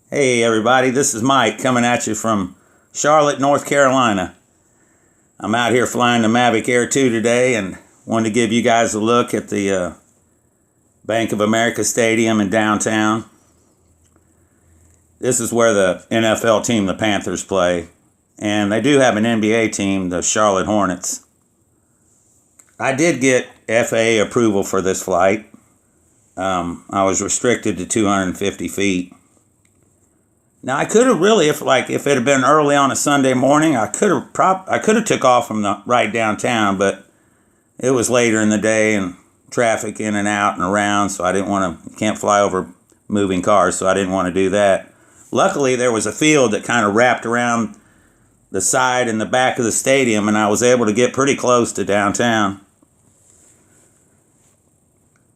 Hey everybody, this is Mike coming at you from Charlotte, North Carolina. I'm out here flying the Mavic Air 2 today and wanted to give you guys a look at the Bank of America Stadium in downtown. This is where the NFL team, the Panthers, play. And they do have an NBA team, the Charlotte Hornets. I did get FAA approval for this flight. I was restricted to 250 feet. Now I could have really, if it had been early on a Sunday morning, I could have took off from right downtown, but it was later in the day and traffic in and out and around, so I didn't want to. Can't fly over moving cars, so I didn't want to do that. Luckily, there was a field that kind of wrapped around the side and the back of the stadium, and I was able to get pretty close to downtown.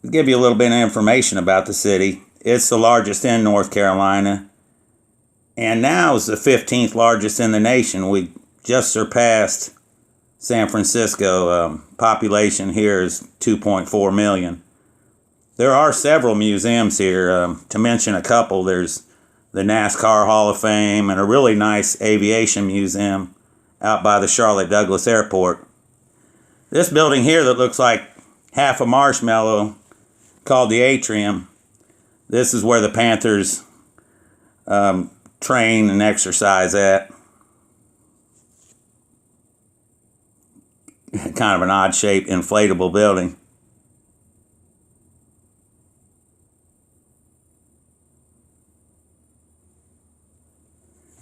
To give you a little bit of information about the city, it's the largest in North Carolina. And now is the 15th largest in the nation. We just surpassed San Francisco. Population here is 2.4 million. There are several museums here. To mention a couple, there's the NASCAR Hall of Fame and a really nice aviation museum out by the Charlotte Douglas Airport. This building here that looks like half a marshmallow, called the Atrium. This is where the Panthers train and exercise at. Kind of an odd shaped inflatable building.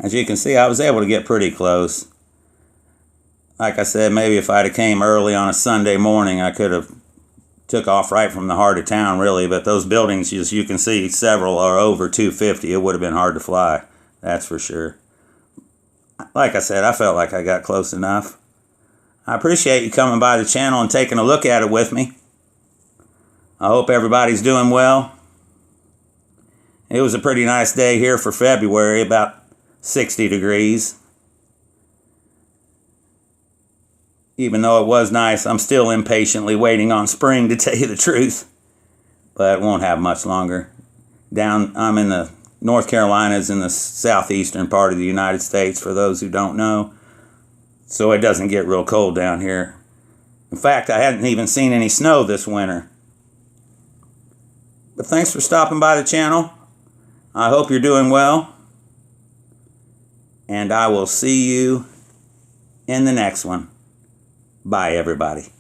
As you can see, I was able to get pretty close. Like I said, maybe if I'd have came early on a Sunday morning, I could have took off right from the heart of town, really. But those buildings, as you can see, several are over 250. It would have been hard to fly. That's for sure. Like I said, I felt like I got close enough. I appreciate you coming by the channel and taking a look at it with me. I hope everybody's doing well. It was a pretty nice day here for February, about 60 degrees. Even though it was nice, I'm still impatiently waiting on spring, to tell you the truth. But it won't have much longer. I'm in the North Carolina is in the southeastern part of the United States, for those who don't know. So it doesn't get real cold down here. In fact, I hadn't even seen any snow this winter. But thanks for stopping by the channel. I hope you're doing well. And I will see you in the next one. Bye, everybody.